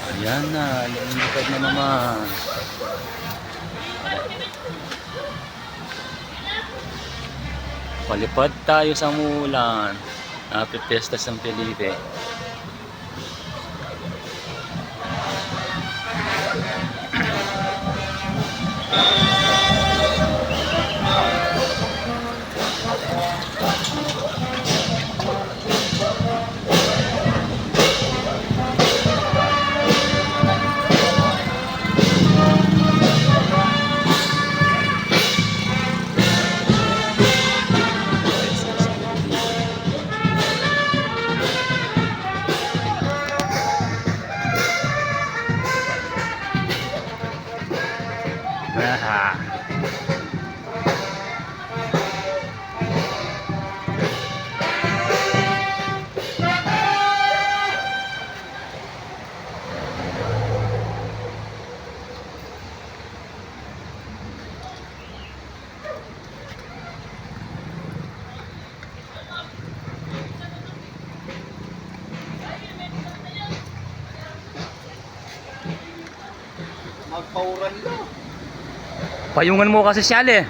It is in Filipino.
Ayan na, lumilipad na naman. Palipad tayo sa Mulan. Happy Fiesta San Felipe. Aha. Magpauran na. Payungan mo kasi siya eh.